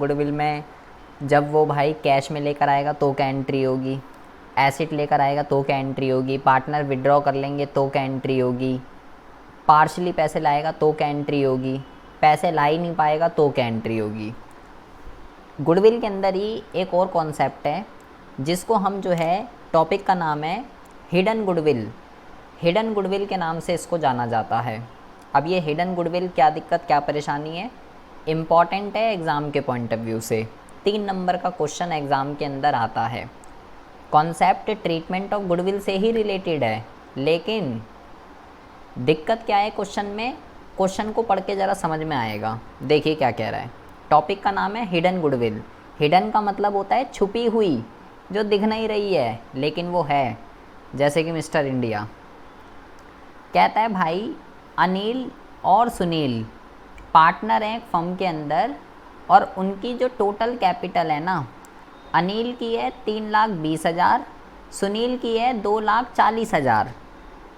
Goodwill में जब वो भाई कैश में लेकर आएगा तो क्या एंट्री होगी, एसेट लेकर आएगा तो क्या एंट्री होगी, पार्टनर विड्रॉ कर लेंगे तो क्या एंट्री होगी, पार्शली पैसे लाएगा तो क्या एंट्री होगी, पैसे ला ही नहीं पाएगा तो क्या एंट्री होगी। गुडविल के अंदर ही एक और कॉन्सेप्ट है जिसको हम जो है टॉपिक का नाम है हिडन गुडविल। हिडन गुडविल के नाम से इसको जाना जाता है। अब ये हिडन गुडविल क्या दिक्कत क्या परेशानी है, इम्पॉर्टेंट है एग्ज़ाम के पॉइंट ऑफ व्यू से। 3 नंबर का क्वेश्चन एग्ज़ाम के अंदर आता है। कॉन्सेप्ट ट्रीटमेंट ऑफ गुडविल से ही रिलेटेड है, लेकिन दिक्कत क्या है क्वेश्चन में, क्वेश्चन को पढ़ के ज़रा समझ में आएगा। देखिए क्या कह रहा है। टॉपिक का नाम है हिडन गुडविल। हिडन का मतलब होता है छुपी हुई, जो दिख नहीं रही है लेकिन वो है, जैसे कि मिस्टर इंडिया। कहता है भाई अनिल और सुनील पार्टनर हैं एक फर्म के अंदर, और उनकी जो टोटल कैपिटल है ना, अनिल की है 3,20,000, सुनील की है 2,40,000,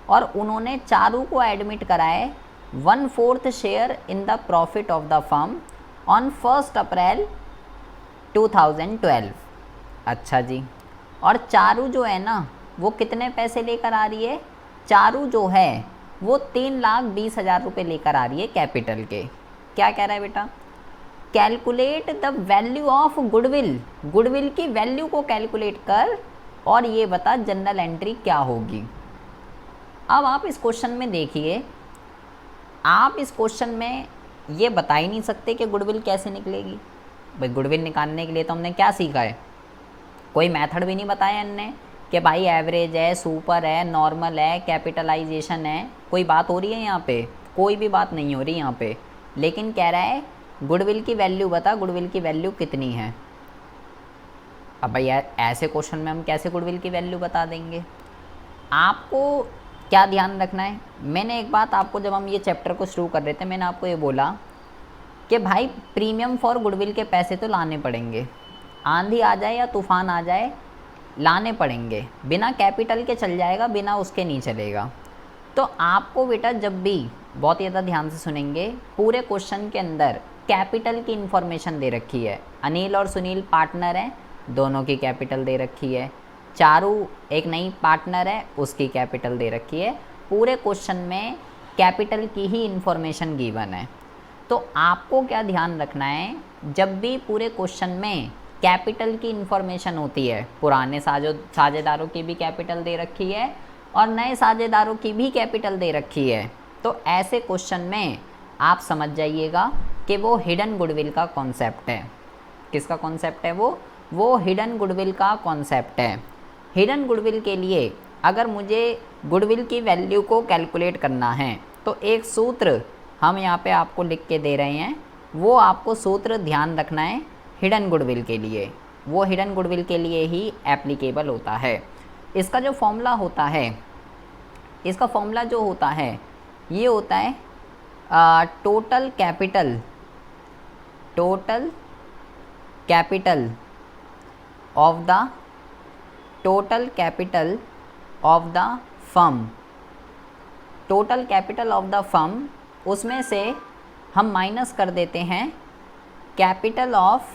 और उन्होंने चारू को एडमिट कराए 1/4 share in the profit of the firm on 1 अप्रैल 2012। अच्छा जी, और चारू जो है ना वो कितने पैसे लेकर आ रही है, चारू जो है वो 3,20,000 रुपये लेकर आ रही है कैपिटल के। क्या कह रहा है बेटा, calculate the value of goodwill, goodwill की वैल्यू को कैलकुलेट कर और ये बता जनरल एंट्री क्या होगी। अब आप इस क्वेश्चन में देखिए, आप इस क्वेश्चन में ये बता ही नहीं सकते कि गुडविल कैसे निकलेगी। भाई गुडविल निकालने के लिए तो हमने क्या सीखा है, कोई मेथड भी नहीं बताया हमने कि भाई एवरेज है, सुपर है, नॉर्मल है, कैपिटलाइजेशन है। कोई बात हो रही है यहाँ पे, कोई भी बात नहीं हो रही यहाँ पे, लेकिन कह रहा है गुडविल की वैल्यू बता, गुडविल की वैल्यू कितनी है। अब भाई ऐसे क्वेश्चन में हम कैसे गुडविल की वैल्यू बता देंगे। आपको क्या ध्यान रखना है, मैंने एक बात आपको, जब हम ये चैप्टर को शुरू कर रहे थे, मैंने आपको ये बोला कि भाई प्रीमियम फॉर गुडविल के पैसे तो लाने पड़ेंगे, आंधी आ जाए या तूफ़ान आ जाए लाने पड़ेंगे, बिना कैपिटल के चल जाएगा, बिना उसके नहीं चलेगा। तो आपको बेटा जब भी, बहुत ज़्यादा ध्यान से सुनेंगे, पूरे क्वेश्चन के अंदर कैपिटल की इन्फॉर्मेशन दे रखी है। अनिल और सुनील पार्टनर हैं, दोनों की कैपिटल दे रखी है। चारू एक नई पार्टनर है, उसकी कैपिटल दे रखी है। पूरे क्वेश्चन में कैपिटल की ही इन्फॉर्मेशन गिवन है। तो आपको क्या ध्यान रखना है, जब भी पूरे क्वेश्चन में कैपिटल की इन्फॉर्मेशन होती है, पुराने साझेदारों की भी कैपिटल दे रखी है और नए साझेदारों की भी कैपिटल दे रखी है, तो ऐसे क्वेश्चन में आप समझ जाइएगा कि वो हिडन गुडविल का कॉन्सेप्ट है। किसका कॉन्सेप्ट है वो हिडन गुडविल का कॉन्सेप्ट है। हिडन गुडविल के लिए अगर मुझे गुडविल की वैल्यू को कैलकुलेट करना है तो एक सूत्र हम यहाँ पे आपको लिख के दे रहे हैं, वो आपको सूत्र ध्यान रखना है हिडन गुडविल के लिए। वो हिडन गुडविल के लिए ही एप्लीकेबल होता है। इसका जो फॉर्मूला होता है, इसका फॉर्मूला जो होता है ये होता है total capital of the total capital of the firm. Total capital of the firm, उसमें से हम माइनस कर देते हैं capital of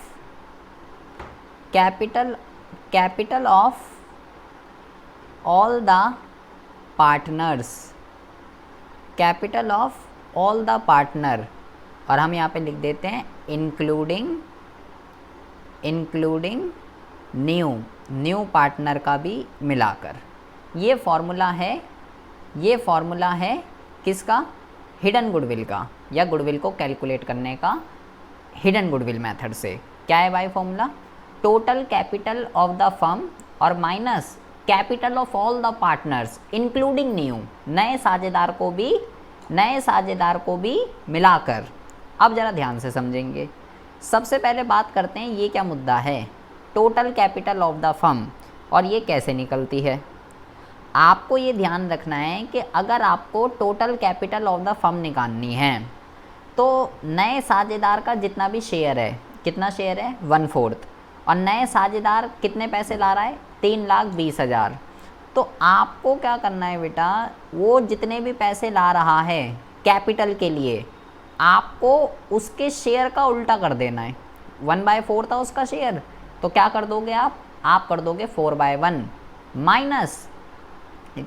all the partners, capital of all the partner, और हम यहाँ पे लिख देते हैं इंक्लूडिंग न्यू पार्टनर का भी मिलाकर। ये फॉर्मूला है किसका, हिडन गुडविल का, या गुडविल को कैलकुलेट करने का हिडन गुडविल मेथड से। क्या है भाई formula, total capital of the firm और minus capital of all the partners including new, नए साझेदार को भी मिलाकर। अब ज़रा ध्यान से समझेंगे। सबसे पहले बात करते हैं ये क्या मुद्दा है, total capital of the firm, और ये कैसे निकलती है। आपको ये ध्यान रखना है कि अगर आपको total capital of the firm निकालनी है तो नए साझेदार का जितना भी शेयर है, कितना शेयर है 1/4, और नए साझेदार कितने पैसे ला रहा है 3,20,000। तो आपको क्या करना है बेटा, वो जितने भी पैसे ला रहा है कैपिटल के लिए, आपको उसके शेयर का उल्टा कर देना है। 1/4 था उसका शेयर, तो क्या कर दोगे आप कर दोगे 4/1 माइनस,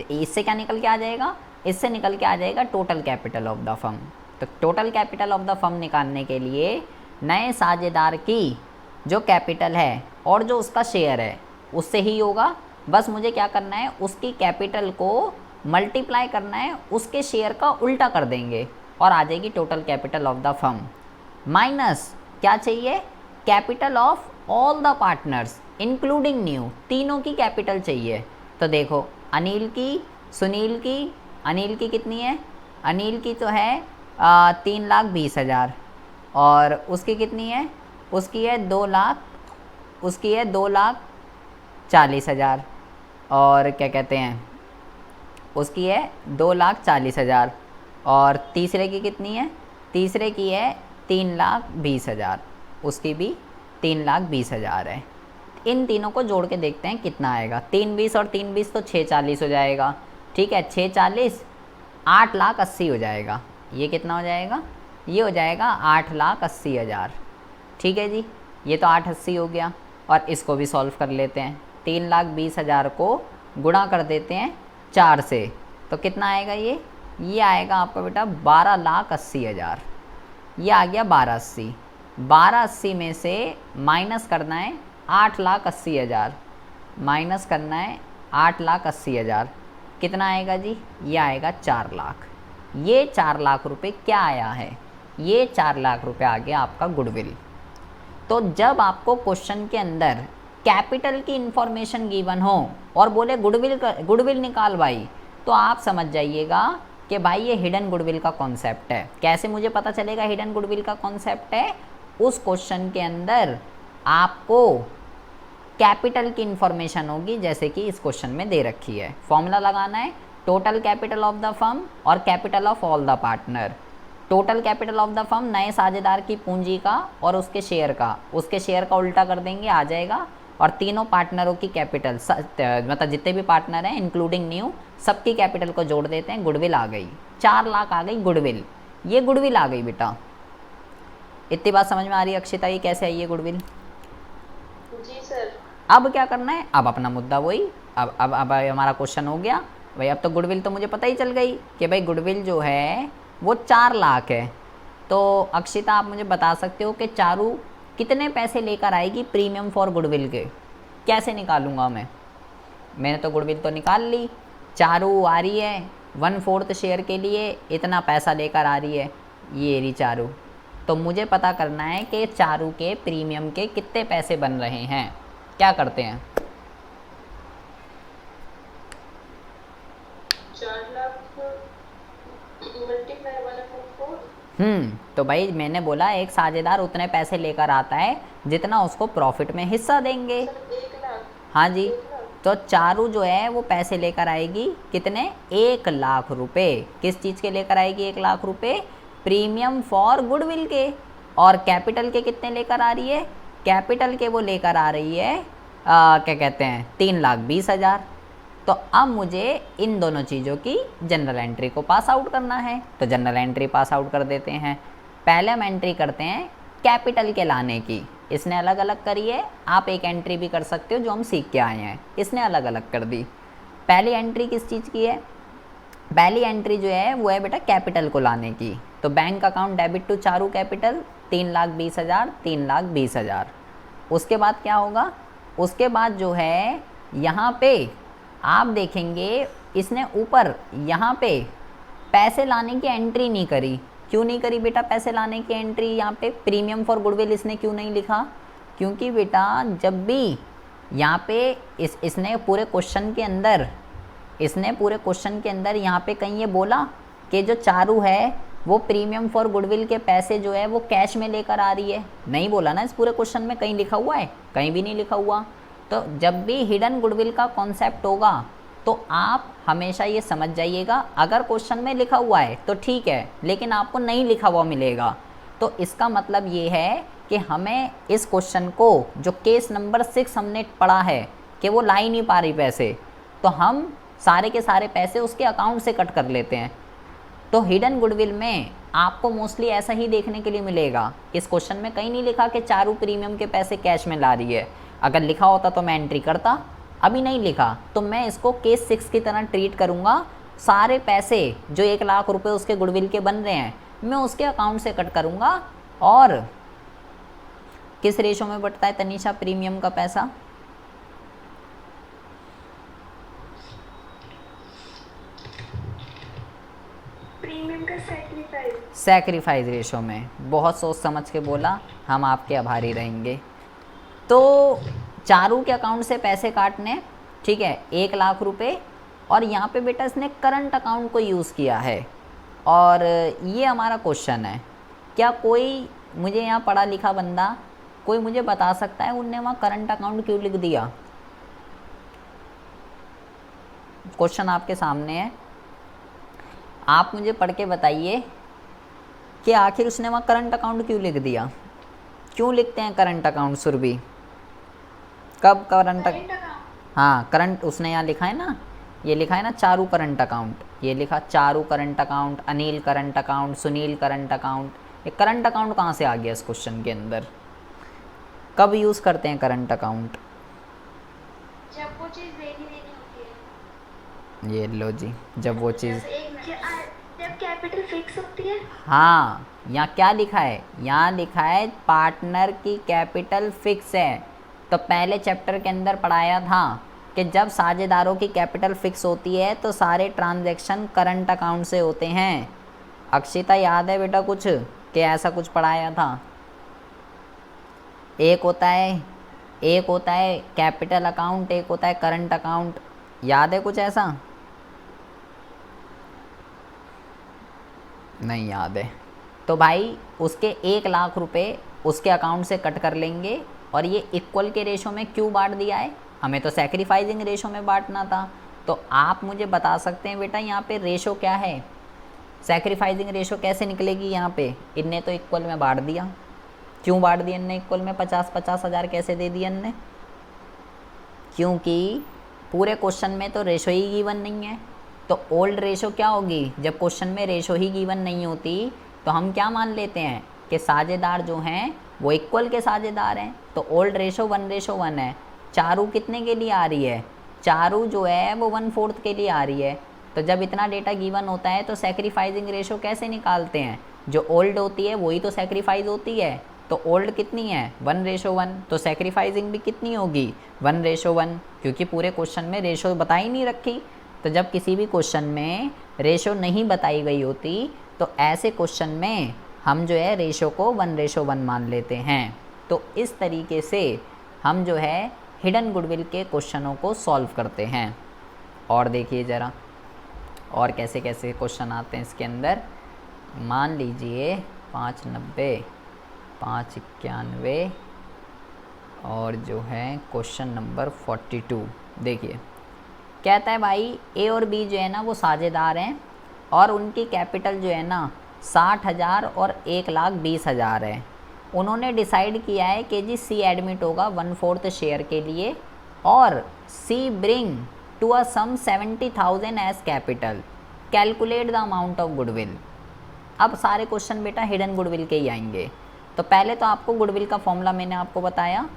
इससे क्या निकल के आ जाएगा, इससे निकल के आ जाएगा total capital of the firm. तो total capital of the firm निकालने के लिए नए साझेदार की जो कैपिटल है और जो उसका शेयर है उससे ही होगा, बस मुझे क्या करना है, उसकी कैपिटल को मल्टीप्लाई करना है उसके शेयर का उल्टा कर देंगे और आ जाएगी total capital of the firm, minus क्या चाहिए, capital of all the partners including new, तीनों की कैपिटल चाहिए। तो देखो अनिल की, सुनील की, अनिल की कितनी है, अनिल की तो है 3,20,000 और उसकी कितनी है, उसकी है 2,00,000, उसकी है 2,40,000 और क्या कहते हैं, उसकी है 2,40,000 और तीसरे की कितनी है, तीसरे की है 3,20,000, उसकी भी 3,20,000 है। इन तीनों को जोड़ के देखते हैं कितना आएगा, 3,20 और 3,20 तो 6,40 हो जाएगा, ठीक है, 6,40 8,80,000 हो जाएगा। ये कितना हो जाएगा, ये हो जाएगा 8,80,000, ठीक है जी, ये तो 8,80 हो गया। और इसको भी सॉल्व कर लेते हैं, 3,20,000 को गुणा कर देते हैं 4 से, तो कितना आएगा, ये आएगा आपका बेटा 12,80,000, ये आ गया 12,80,000। 12,80,000 में से माइनस करना है 8,80,000, माइनस करना है 8,80,000, कितना आएगा जी, ये आएगा 4 लाख। ये 4 लाख रुपए क्या आया है, ये 4 लाख रुपए आ गया आपका गुडविल। तो जब आपको क्वेश्चन के अंदर कैपिटल की इंफॉर्मेशन गिवन हो और बोले गुडविल निकाल भाई, तो आप समझ जाइएगा कि भाई ये हिडन गुडविल का कॉन्सेप्ट है। कैसे मुझे पता चलेगा हिडन गुडविल का कॉन्सेप्ट है, उस क्वेश्चन के अंदर आपको कैपिटल की इंफॉर्मेशन होगी जैसे कि इस क्वेश्चन में दे रखी है। फॉर्मूला लगाना है total capital of the firm और capital of all the partner. Total capital of the firm नए साझेदार की पूंजी का और उसके शेयर का उल्टा कर देंगे, आ जाएगा। और तीनों पार्टनरों की कैपिटल मतलब जितने भी पार्टनर हैं इंक्लूडिंग न्यू, सबकी कैपिटल को जोड़ देते हैं, गुडविल आ गई, 4 लाख आ गई गुडविल। ये गुडविल आ गई बेटा, इतनी बात समझ में आ रही है अक्षिता, ये कैसे आई है गुडविल? जी सर। अब क्या करना है, अब अपना मुद्दा वही, अब हमारा क्वेश्चन हो गया भाई, अब तो गुडविल तो मुझे पता ही चल गई कि भाई गुडविल जो है वो 4 लाख है। तो अक्षिता आप मुझे बता सकते हो कि चारू कितने पैसे लेकर आएगी प्रीमियम फॉर गुडविल के? कैसे निकालूंगा मैंने तो गुडविल तो निकाल ली, चारू आ रही है 1/4 शेयर के लिए इतना पैसा लेकर आ रही है, ये रही चारू। तो मुझे पता करना है कि चारू के प्रीमियम के कितने पैसे बन रहे हैं। क्या करते हैं, 4 लाख मल्टीप्लाई 1/4। तो भाई मैंने बोला एक साझेदार उतने पैसे लेकर आता है जितना उसको प्रॉफिट में हिस्सा देंगे। सर 1 लाख। हाँ जी, 1 लाख। तो चारू जो है वो पैसे लेकर आएगी कितने, 1 लाख रुपए। किस चीज़ के लेकर आएगी 1 लाख रुपए? प्रीमियम फॉर गुडविल के। और कैपिटल के कितने लेकर आ रही है? कैपिटल के वो लेकर आ रही है क्या कहते हैं 3,20,000। तो अब मुझे इन दोनों चीज़ों की जनरल एंट्री को पास आउट करना है, तो जनरल एंट्री पास आउट कर देते हैं। पहले हम एंट्री करते हैं कैपिटल के लाने की, इसने अलग अलग करी है, आप एक एंट्री भी कर सकते हो जो हम सीख के आए हैं, इसने अलग अलग कर दी। पहली एंट्री किस चीज़ की है? पहली एंट्री जो है वो है बेटा कैपिटल को लाने की। तो bank account debit to Charu capital 3,20,000, 3,20,000। उसके बाद क्या होगा, उसके बाद जो है यहाँ पे आप देखेंगे इसने ऊपर यहाँ पे पैसे लाने की एंट्री नहीं करी। क्यों नहीं करी बेटा पैसे लाने की एंट्री? यहाँ पे प्रीमियम फॉर गुडविल इसने क्यों नहीं लिखा? क्योंकि बेटा जब भी यहाँ पे इसने पूरे क्वेश्चन के अंदर यहाँ पे कहीं ये बोला कि जो चारू है वो प्रीमियम फॉर गुडविल के पैसे जो है वो कैश में लेकर आ रही है, नहीं बोला ना इस पूरे क्वेश्चन में। कहीं लिखा हुआ है? कहीं भी नहीं लिखा हुआ। तो जब भी हिडन गुडविल का कॉन्सेप्ट होगा तो आप हमेशा ये समझ जाइएगा, अगर क्वेश्चन में लिखा हुआ है तो ठीक है, लेकिन आपको नहीं लिखा हुआ मिलेगा तो इसका मतलब ये है कि हमें इस क्वेश्चन को, जो केस नंबर 6 हमने पढ़ा है कि वो ला ही नहीं पा रही पैसे, तो हम सारे के सारे पैसे उसके अकाउंट से कट कर लेते हैं। तो हिडन गुडविल में आपको मोस्टली ऐसा ही देखने के लिए मिलेगा। इस क्वेश्चन में कहीं नहीं लिखा कि चारू प्रीमियम के पैसे कैश में ला रही है। अगर लिखा होता तो मैं एंट्री करता, अभी नहीं लिखा तो मैं इसको केस 6 की तरह ट्रीट करूँगा। सारे पैसे जो 1 लाख रुपए उसके गुडविल के बन रहे हैं मैं उसके अकाउंट से कट करूँगा। और किस रेशो में बढ़ता है तनीषा प्रीमियम का पैसा? प्रीमियम का सैक्रिफाइस रेशो में। बहुत सोच समझ के बोला, हम आपके आभारी रहेंगे। तो चारू के अकाउंट से पैसे काटने, ठीक है, 1 लाख रुपए, और यहाँ पे बेटा इसने करंट अकाउंट को यूज़ किया है। और ये हमारा क्वेश्चन है। क्या कोई मुझे यहाँ पढ़ा लिखा बंदा कोई मुझे बता सकता है उनने वहाँ करंट अकाउंट क्यों लिख दिया? क्वेश्चन आपके सामने है, आप मुझे पढ़ के बताइए कि आखिर उसने वहाँ करंट अकाउंट क्यों लिख दिया? क्यों लिखते हैं करंट अकाउंट सुरभि? कब करंट? हाँ करंट, उसने यहाँ लिखा है ना, ये लिखा है ना चारू करंट अकाउंट, ये लिखा Charu current account, Anil current account, Sunil current account. ये करंट अकाउंट कहाँ से आ गया इस क्वेश्चन के अंदर? कब यूज़ करते हैं करंट अकाउंट? जब वो चीज देनी होती है। ये लो जी, जब वो चीज़, जब कैपिटल फिक्स होती है। हाँ यहाँ क्या लिखा है? यहाँ लिखा है पार्टनर की कैपिटल फिक्स है। तो पहले चैप्टर के अंदर पढ़ाया था कि जब साझेदारों की कैपिटल फिक्स होती है तो सारे ट्रांजैक्शन करंट अकाउंट से होते हैं। अक्षिता याद है बेटा कुछ कि ऐसा कुछ पढ़ाया था? एक होता है कैपिटल अकाउंट, एक होता है करंट अकाउंट, याद है कुछ ऐसा? नहीं याद है। तो भाई उसके 1 लाख रुपए उसके अकाउंट से कट कर लेंगे। और ये इक्वल के रेशो में क्यों बांट दिया है? हमें तो सैक्रिफाइसिंग रेशो में बांटना था। तो आप मुझे बता सकते हैं बेटा यहाँ पे रेशो क्या है? सैक्रिफाइसिंग रेशो कैसे निकलेगी यहाँ पे? इनने तो इक्वल में बांट दिया। क्यों बांट दिया इनने इक्वल में? 50-50 हज़ार कैसे दे दिया इनने? क्योंकि पूरे क्वेश्चन में तो रेशो ही गिवन नहीं है। तो ओल्ड रेशो क्या होगी? जब क्वेश्चन में रेशो ही गिवन नहीं होती तो हम क्या मान लेते हैं कि साझेदार जो हैं वो इक्वल के साझेदार हैं। तो ओल्ड रेशो 1:1 है। चारू कितने के लिए आ रही है? चारू जो है वो 1/4 के लिए आ रही है। तो जब इतना डेटा गिवन होता है तो सैक्रिफाइसिंग रेशो कैसे निकालते हैं? जो ओल्ड होती है वही तो सैक्रिफाइस होती है। तो ओल्ड कितनी है? 1:1। तो सैक्रिफाइसिंग भी कितनी होगी? 1:1, क्योंकि पूरे क्वेश्चन में रेशो बता ही नहीं रखी। तो जब किसी भी क्वेश्चन में रेशो नहीं बताई गई होती तो ऐसे क्वेश्चन में हम जो है रेशो को 1:1 मान लेते हैं। तो इस तरीके से हम जो है हिडन गुडविल के क्वेश्चनों को सॉल्व करते हैं। और देखिए ज़रा और कैसे कैसे क्वेश्चन आते हैं इसके अंदर। मान लीजिए 590, 591 और जो है क्वेश्चन नंबर 42। देखिए कहता है भाई ए और बी जो है ना वो साझेदार हैं और उनकी कैपिटल जो है ना 60,000 और 1,20,000 है। उन्होंने डिसाइड किया है कि जी सी एडमिट होगा 1/4 शेयर के लिए और C bring to a sum 70,000 as capital. Calculate the amount of goodwill. अब सारे क्वेश्चन बेटा हिडन गुडविल के ही आएंगे। तो पहले तो आपको गुडविल का फॉर्मूला मैंने आपको बताया।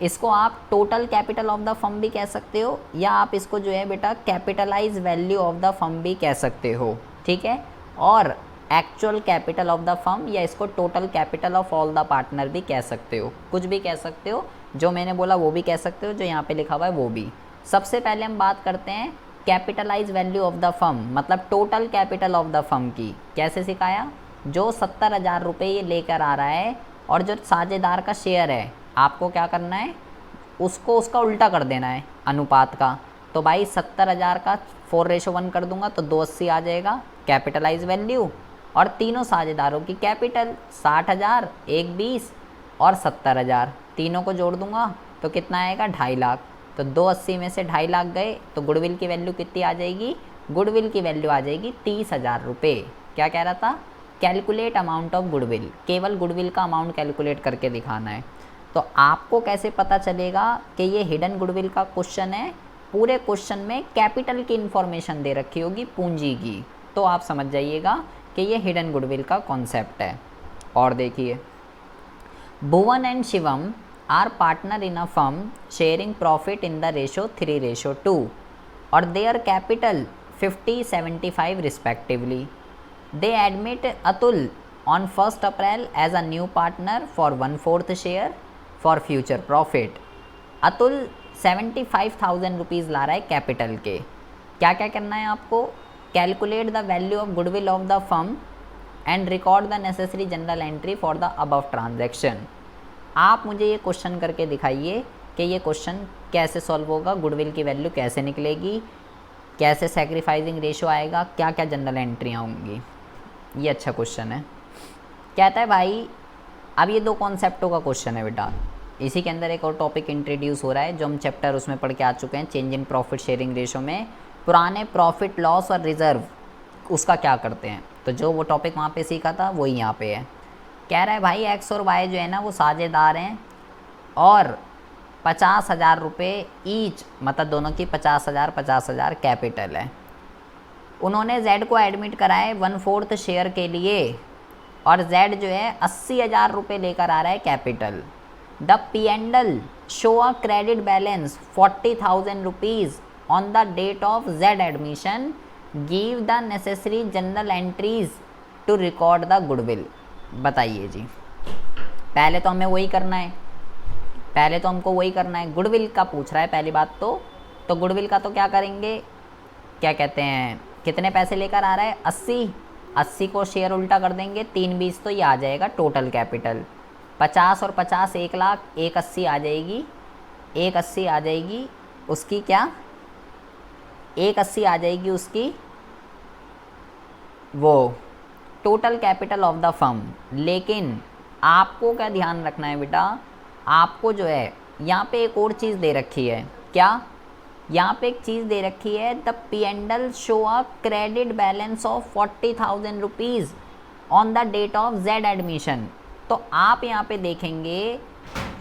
इसको आप total capital of the firm भी कह सकते हो या आप इसको जो है बेटा capitalized value of the firm भी कह सकते हो, ठीक है। और actual capital of the firm या इसको total capital of all the partner भी कह सकते हो, कुछ भी कह सकते हो। जो मैंने बोला वो भी कह सकते हो, जो यहाँ पे लिखा हुआ है वो भी। सबसे पहले हम बात करते हैं capitalise value of the firm, मतलब total capital of the firm की। कैसे सिखाया? जो 70,000 रुपये ये लेकर आ रहा है और जो साझेदार का शेयर है आपको क्या करना है? उसको उसका उल्टा कर देना है अनुपात का। तो भाई 70,000 का 4:1 कर दूंगा तो 280 आ जाएगा कैपिटलाइज वैल्यू। और तीनों साझेदारों की कैपिटल 60,000, 120 और 70,000, तीनों को जोड़ दूंगा तो कितना आएगा? 2.5 लाख। तो 280 में से 2.5 लाख गए तो गुडविल की वैल्यू कितनी आ जाएगी? गुडविल की वैल्यू आ जाएगी 30,000 रुपये। क्या कह रहा था? Calculate amount of goodwill. केवल गुडविल का अमाउंट कैलकुलेट करके दिखाना है। तो आपको कैसे पता चलेगा कि ये हिडन गुडविल का क्वेश्चन है? पूरे क्वेश्चन में कैपिटल की इन्फॉर्मेशन दे रखी होगी, पूंजी की। तो आप समझ जाइएगा कि ये हिडन गुडविल का कॉन्सेप्ट है। और देखिए, Bhuvan and Shivam are partner in a firm sharing profit in the ratio 3:2 और their capital 50-75 respectively. They admit Atul on 1st April as a new partner for 1/4 share for future profit. Atul 75,000 rupees ला रहा है capital के। क्या क्या करना है आपको? Calculate the value of goodwill of the firm and record the necessary journal entry for the above transaction. आप मुझे ये क्वेश्चन करके दिखाइए कि ये क्वेश्चन कैसे सॉल्व होगा, गुडविल की वैल्यू कैसे निकलेगी, कैसे सैक्रिफाइसिंग रेशो आएगा, क्या क्या जनरल एंट्रियाँ होंगी। ये अच्छा क्वेश्चन है। कहता है भाई, अब ये 2 कॉन्सेप्टों का क्वेश्चन है बेटा। इसी के अंदर एक और टॉपिक इंट्रोड्यूस हो रहा है जो हम चैप्टर उसमें पढ़ के आ चुके हैं, change in profit sharing ratio में पुराने प्रॉफिट लॉस और रिजर्व उसका क्या करते हैं। तो जो वो टॉपिक वहाँ पे सीखा था वही यहाँ पे है। कह रहा है भाई एक्स और वाई जो है ना वो साझेदार हैं और 50,000 रुपये ईच, मतलब दोनों की 50,000 कैपिटल है। उन्होंने जेड को एडमिट कराए 1/4 शेयर के लिए और जेड जो है 80,000 रुपये लेकर आ रहा है capital. The P&L show a credit balance 40,000 rupees on the date of Z admission, give the necessary journal entries to record the goodwill. बताइए जी, पहले तो हमें वही करना है, पहले तो हमको वही करना है, गुडविल का पूछ रहा है पहली बात तो गुडविल का तो क्या करेंगे, क्या कहते हैं, कितने पैसे लेकर आ रहा है 80 को शेयर उल्टा कर देंगे 3/20 तो ये आ जाएगा टोटल कैपिटल। 50 और 50 1 लाख, 180 आ जाएगी, 180 आ जाएगी उसकी, क्या 180 आ जाएगी उसकी वो total capital of the firm. लेकिन आपको क्या ध्यान रखना है बेटा, आपको जो है यहाँ पे एक और चीज़ दे रखी है। क्या? यहाँ पे एक चीज़ दे रखी है, the P&L show a credit balance of 40,000 rupees on the date of Z admission. तो आप यहाँ पे देखेंगे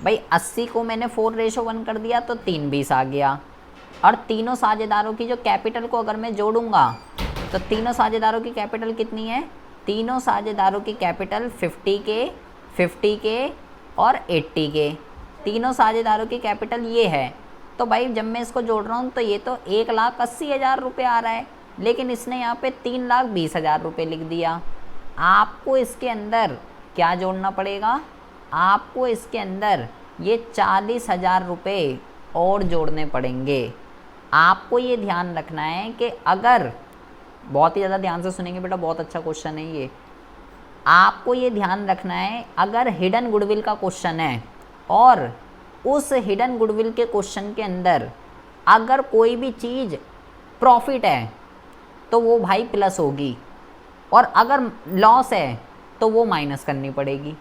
भाई 80 को मैंने 4:1 कर दिया तो 3/20 आ गया, और तीनों साझेदारों की जो कैपिटल को अगर मैं जोड़ूंगा तो तीनों साझेदारों की कैपिटल कितनी है, तीनों साझेदारों की कैपिटल 50 के और 80 के, तीनों साझेदारों की कैपिटल ये है। तो भाई जब मैं इसको जोड़ रहा हूँ तो ये तो 1,80,000 रुपये आ रहा है, लेकिन इसने यहाँ पे 3,20,000 रुपये लिख दिया। आपको इसके अंदर क्या जोड़ना पड़ेगा, आपको इसके अंदर ये 40,000 रुपये और जोड़ने पड़ेंगे। आपको ये ध्यान रखना है कि अगर, बहुत ही ज़्यादा ध्यान से सुनेंगे बेटा, बहुत अच्छा क्वेश्चन है ये, आपको ये ध्यान रखना है अगर हिडन गुडविल का क्वेश्चन है और उस हिडन गुडविल के क्वेश्चन के अंदर अगर कोई भी चीज़ प्रॉफिट है तो वो भाई प्लस होगी, और अगर लॉस है तो वो माइनस करनी पड़ेगी।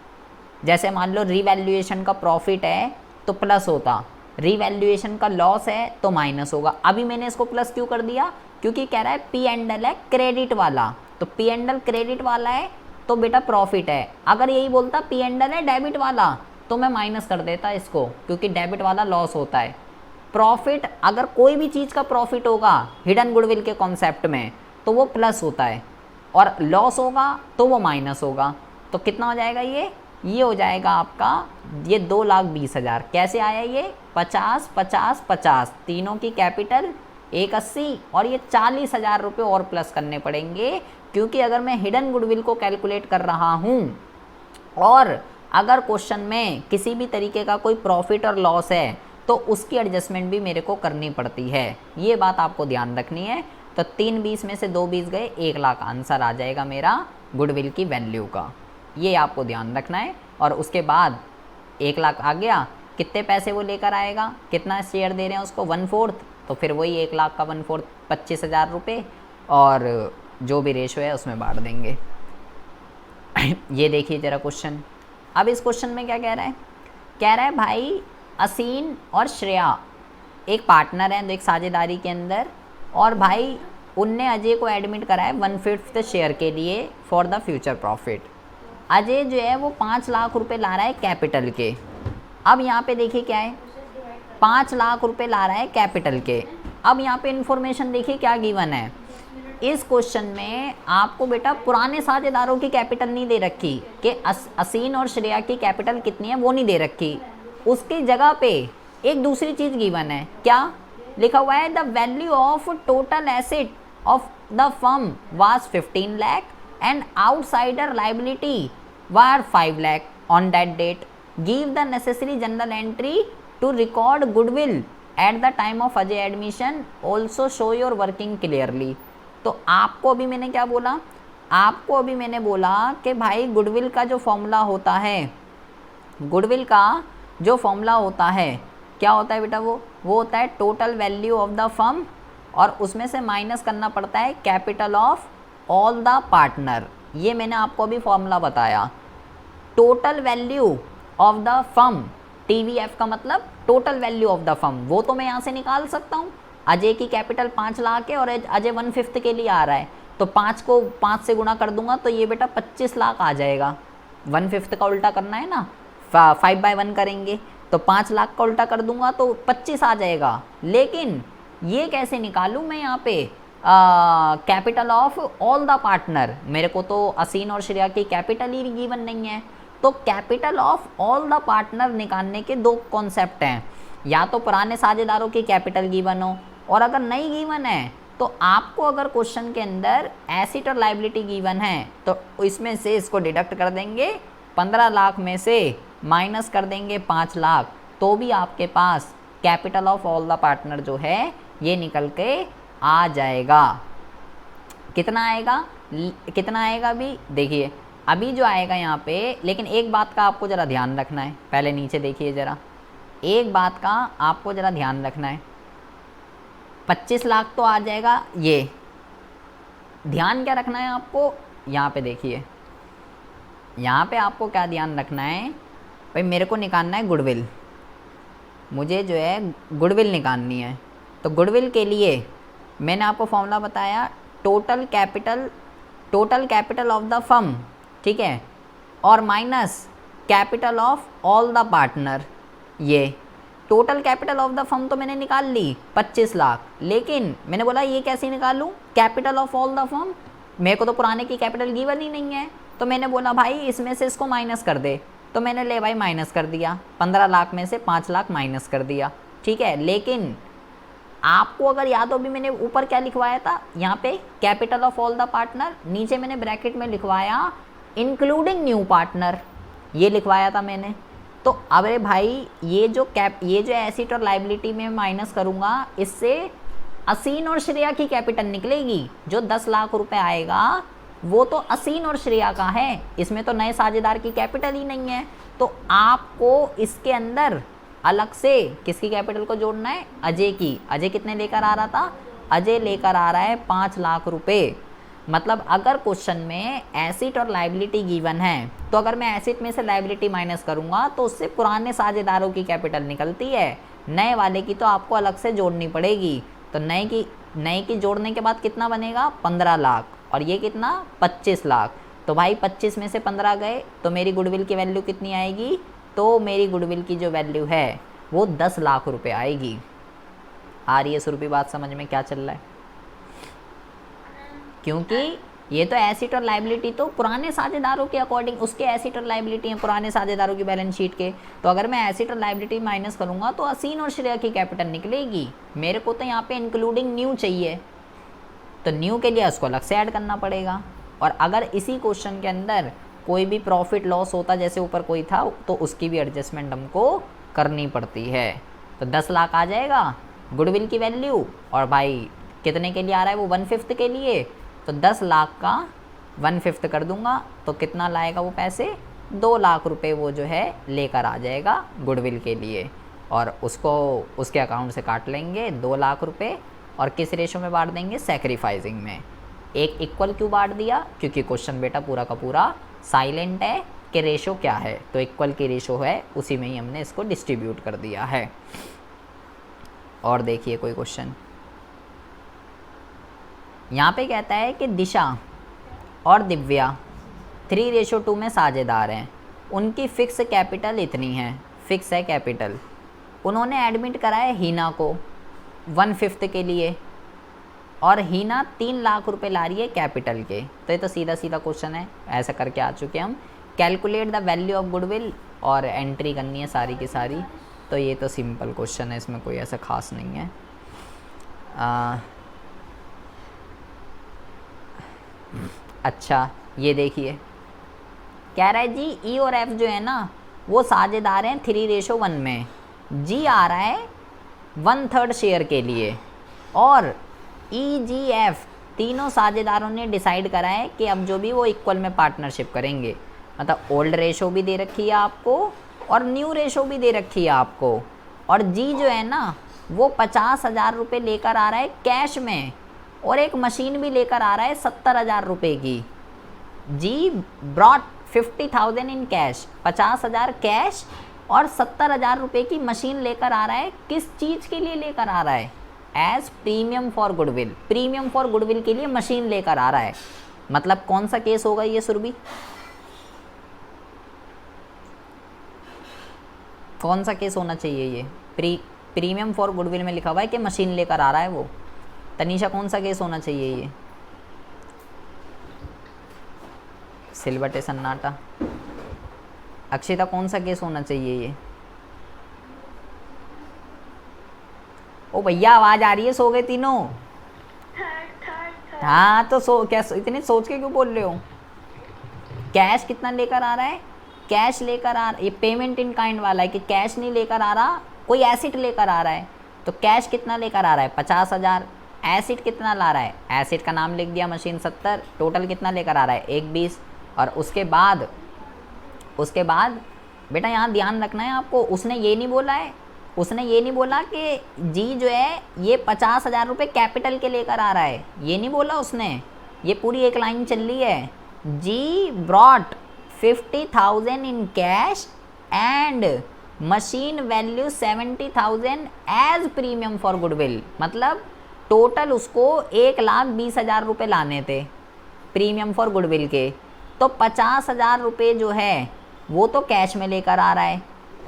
जैसे मान लो रीवैल्यूएशन का प्रॉफिट है तो प्लस होता, रीवैल्यूएशन का लॉस है तो माइनस होगा। अभी मैंने इसको प्लस क्यों कर दिया, क्योंकि कह रहा है P&L है क्रेडिट वाला, तो P&L क्रेडिट वाला है तो बेटा प्रॉफिट है। अगर यही बोलता P&L है डेबिट वाला तो मैं माइनस कर देता इसको, क्योंकि डेबिट वाला लॉस होता है। प्रॉफिट, अगर कोई भी चीज़ का प्रॉफिट होगा हिडन गुडविल के कॉन्सेप्ट में तो वो प्लस होता है, और लॉस होगा तो वो माइनस होगा। तो कितना हो जाएगा ये हो जाएगा आपका ये 2,20,000। कैसे आया ये, 50 50 50, तीनों की कैपिटल 180 और ये 40,000 रुपये और प्लस करने पड़ेंगे, क्योंकि अगर मैं हिडन गुडविल को कैलकुलेट कर रहा हूँ और अगर क्वेश्चन में किसी भी तरीके का कोई प्रॉफिट और लॉस है तो उसकी एडजस्टमेंट भी मेरे को करनी पड़ती है। ये बात आपको ध्यान रखनी है। तो 3/20 में से 2/20 गए, 1 लाख आंसर आ जाएगा मेरा गुडविल की वैल्यू का, ये आपको ध्यान रखना है। और उसके बाद 1 लाख आ गया, कितने पैसे वो लेकर आएगा, कितना शेयर दे रहे हैं उसको 1/4, तो फिर वही 1 लाख का 1/4 25,000 रुपये, और जो भी रेशो है उसमें बांट देंगे। ये देखिए जरा क्वेश्चन। अब इस क्वेश्चन में क्या कह रहा है भाई असीन और श्रेया एक पार्टनर हैं, एक साझेदारी के अंदर, और भाई उनने अजय को एडमिट करा है 1/5 शेयर के लिए for the future profit. Ajay जो है वो 5 लाख रुपए ला रहा है कैपिटल के। अब यहाँ पे देखिए क्या है, 5 लाख रुपए ला रहा है कैपिटल के। अब यहाँ पे इन्फॉर्मेशन देखिए क्या गिवन है, इस क्वेश्चन में आपको बेटा पुराने साझेदारों की कैपिटल नहीं दे रखी कि असीन और श्रेया की कैपिटल कितनी है, वो नहीं दे रखी। उसकी जगह पे एक दूसरी चीज़ गिवन है। क्या लिखा हुआ है? The value of total asset of the firm was 15 lakh and outsider liability were 5 lakh on that date. Give the necessary journal entry to record goodwill at the time of Ajay admission, also show your working clearly. तो आपको अभी मैंने क्या बोला? आपको अभी मैंने बोला कि भाई गुडविल का जो फॉर्मूला होता है, गुडविल का जो फॉर्मूला होता है क्या होता है बेटा? वो होता है total value of the firm और उसमें से माइनस करना पड़ता है capital of all the partner. ये मैंने आपको अभी फॉर्मूला बताया। Total value of the firm, TVF का मतलब total value of the firm, वो तो मैं यहाँ से निकाल सकता हूँ। अजय की कैपिटल 5 लाख है और अजय 1/5 के लिए आ रहा है, तो 5 को 5 से गुणा कर दूंगा तो ये बेटा 25 लाख आ जाएगा। 1/5 का उल्टा करना है ना, 5/1 करेंगे तो 5 लाख का उल्टा कर दूंगा तो 25 आ जाएगा। लेकिन ये कैसे निकालूं मैं यहाँ पे capital of all the partner? मेरे को तो असीन और श्रेया की कैपिटल ही गिवन नहीं है। तो capital of all the partner निकालने के दो कॉन्सेप्ट हैं, या तो पुराने साझेदारों की कैपिटल गिवन हो, और अगर नहीं गिवन है तो आपको अगर क्वेश्चन के अंदर एसेट और लायबिलिटी गिवन है तो इसमें से इसको डिडक्ट कर देंगे, 15 लाख में से माइनस कर देंगे 5 लाख, तो भी आपके पास capital of all the partner जो है ये निकल के आ जाएगा। कितना आएगा? कितना आएगा अभी देखिए, अभी जो आएगा यहाँ पे, लेकिन एक बात का आपको ज़रा ध्यान रखना है। पहले नीचे देखिए ज़रा, एक बात का आपको ज़रा ध्यान रखना है। 25 लाख तो आ जाएगा, ये ध्यान क्या रखना है आपको? यहाँ पे देखिए, यहाँ पे आपको क्या ध्यान रखना है भाई? मेरे को निकालना है गुडविल, मुझे जो है गुडविल निकालनी है। तो गुडविल के लिए मैंने आपको फॉर्मूला बताया, total capital of the firm, ठीक है, और minus capital of all the partner. ये total capital of the firm तो मैंने निकाल ली 25 लाख, लेकिन मैंने बोला ये कैसे निकालूं capital of all the firm? मेरे को तो पुराने की कैपिटल गिवन ही नहीं है, तो मैंने बोला भाई इसमें से इसको माइनस कर दे, तो मैंने ले भाई माइनस कर दिया, 15 लाख में से 5 लाख माइनस कर दिया, ठीक है। लेकिन आपको अगर याद हो, भी मैंने ऊपर क्या लिखवाया था, यहाँ पे capital of all the partner, नीचे मैंने ब्रैकेट में लिखवाया इंक्लूडिंग न्यू पार्टनर, ये लिखवाया था मैंने। तो अरे भाई ये जो एसेट और लायबिलिटी में माइनस करूँगा, इससे असीन और श्रेया की कैपिटल निकलेगी। जो 10 लाख रुपए आएगा वो तो असीन और श्रेया का है, इसमें तो नए साझेदार की कैपिटल ही नहीं है। तो आपको इसके अंदर अलग से किसकी कैपिटल को जोड़ना है? अजय की। अजय कितने लेकर आ रहा था? अजय लेकर आ रहा है 5 लाख रुपए। मतलब अगर क्वेश्चन में एसेट और लायबिलिटी गिवन है, तो अगर मैं एसेट में से लायबिलिटी माइनस करूंगा तो उससे पुराने साझेदारों की कैपिटल निकलती है, नए वाले की तो आपको अलग से जोड़नी पड़ेगी। तो नए की जोड़ने के बाद कितना बनेगा? 15 लाख, और ये कितना? 25 लाख। तो भाई 25 में से 15 गए तो मेरी गुडविल की वैल्यू कितनी आएगी? तो मेरी गुडविल की जो वैल्यू है वो 10 लाख रुपए आएगी। आ रही है सुरभि बात समझ में क्या चल रहा है? क्योंकि ये तो एसेट और लायबिलिटी तो पुराने साझेदारों के अकॉर्डिंग, उसके एसेट और लायबिलिटी हैं पुराने साझेदारों की बैलेंस शीट के। तो अगर मैं एसेट और लायबिलिटी माइनस करूँगा तो असीन और श्रेया की कैपिटल निकलेगी। मेरे को तो यहाँ पे इंक्लूडिंग न्यू चाहिए, तो न्यू के लिए उसको अलग से ऐड करना पड़ेगा। और अगर इसी क्वेश्चन के अंदर कोई भी प्रॉफिट लॉस होता, जैसे ऊपर कोई था, तो उसकी भी एडजस्टमेंट हमको करनी पड़ती है। तो 10 लाख आ जाएगा गुडविल की वैल्यू, और भाई कितने के लिए आ रहा है वो? 1/5 के लिए। तो 10 लाख का 1/5 कर दूंगा तो कितना लाएगा वो पैसे? 2 लाख रुपए वो जो है लेकर आ जाएगा गुडविल के लिए, और उसको उसके अकाउंट से काट लेंगे 2 लाख रुपए। और किस रेशो में बांट देंगे? सैक्रिफाइसिंग में। एक इक्वल क्यों बांट दिया? क्योंकि क्वेश्चन बेटा पूरा का पूरा साइलेंट है कि रेशो क्या है, तो इक्वल की रेशो है, उसी में ही हमने इसको डिस्ट्रीब्यूट कर दिया है। और देखिए कोई क्वेश्चन यहाँ पे कहता है कि दिशा और दिव्या 3:2 में साझेदार हैं, उनकी फिक्स कैपिटल इतनी है, फिक्स है कैपिटल। उन्होंने एडमिट कराया हीना को 1/5 के लिए, और हीना 3 लाख रुपए ला रही है कैपिटल के। तो ये तो सीधा सीधा क्वेश्चन है, ऐसा करके आ चुके हम। Calculate the value of goodwill और एंट्री करनी है सारी की सारी। तो ये तो सिंपल क्वेश्चन है, इसमें कोई ऐसा खास नहीं है। अच्छा ये देखिए, कह रहा है जी ई और एफ जो है ना वो साझेदार हैं 3:1 में। जी आ रहा है 1/3 शेयर के लिए और ई जी एफ तीनों साझेदारों ने डिसाइड करा है कि अब जो भी वो इक्वल में पार्टनरशिप करेंगे। मतलब ओल्ड रेशो भी दे रखी है आपको और न्यू रेशो भी दे रखी है आपको। और जी जो है ना वो 50,000 रुपये लेकर आ रहा है कैश में और एक मशीन भी लेकर आ रहा है 70,000 रुपये की। जी ब्रॉट 50,000 इन कैश, 50,000 कैश और 70,000 रुपये की मशीन लेकर आ रहा है। किस चीज़ के लिए लेकर आ रहा है? As premium for goodwill. Premium for goodwill के लिए मशीन लेकर आ रहा है। मतलब कौन सा केस होगा ये सुरभि? कौन सा केस होना चाहिए ये? प्रीमियम फॉर गुडविल में लिखा हुआ है कि मशीन लेकर आ रहा है वो। तनीषा कौन सा केस होना चाहिए ये? सिलबटे सन्नाटा। अक्षिता कौन सा केस होना चाहिए ये? ओ भैया आवाज आ रही है, सो गए तीनों? थर्ड। हाँ तो इतने सोच के क्यों बोल रहे हो? कैश कितना लेकर आ रहा है? कैश लेकर आ, ये पेमेंट इन काइंड वाला है कि कैश नहीं लेकर आ रहा, कोई एसिड लेकर आ रहा है। तो कैश कितना लेकर आ रहा है? 50,000। एसिड कितना ला रहा है? एसिड का नाम लिख दिया मशीन 70। टोटल कितना लेकर आ रहा है? 120। और उसके बाद बेटा यहाँ ध्यान रखना है आपको, उसने ये नहीं बोला कि जी जो है ये 50,000 रुपये कैपिटल के लेकर आ रहा है, ये नहीं बोला उसने। ये पूरी एक लाइन चल रही है, G brought 50,000 in cash and machine value 70,000 as premium for goodwill. मतलब टोटल उसको 1,20,000 रुपये लाने थे प्रीमियम फॉर गुडविल के। तो 50,000 रुपये जो है वो तो कैश में लेकर आ रहा है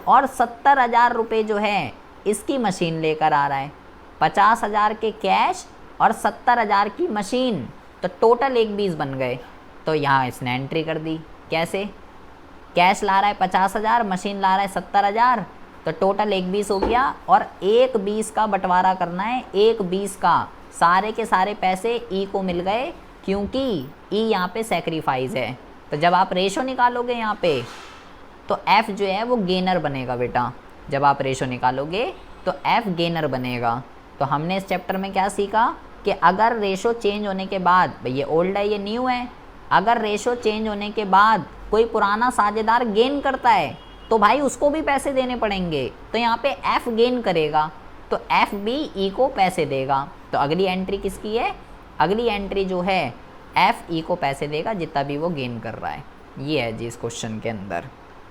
और 70,000 रुपये जो है इसकी मशीन लेकर आ रहा है। 50,000 के कैश और 70,000 की मशीन, तो टोटल 120 बन गए। तो यहाँ इसने एंट्री कर दी। कैसे? कैश ला रहा है 50,000, मशीन ला रहा है 70,000, तो टोटल 120 हो गया। और 120 का बंटवारा करना है, 120 का। सारे के सारे पैसे ई को मिल गए क्योंकि ई यहाँ पे सेक्रीफाइस है। तो जब आप रेशो निकालोगे यहाँ पे तो एफ जो है वो गेनर बनेगा बेटा। जब आप रेशो निकालोगे तो एफ गेनर बनेगा। तो हमने इस चैप्टर में क्या सीखा कि अगर रेशो चेंज होने के बाद, भाई ये ओल्ड है ये न्यू है, अगर रेशो चेंज होने के बाद कोई पुराना साझेदार गेन करता है तो भाई उसको भी पैसे देने पड़ेंगे। तो यहाँ पे एफ गेन करेगा तो एफ भी ई को पैसे देगा। तो अगली एंट्री किसकी है? अगली एंट्री जो है एफ ई को पैसे देगा जितना भी वो गेन कर रहा है। ये है जी इस क्वेश्चन के अंदर।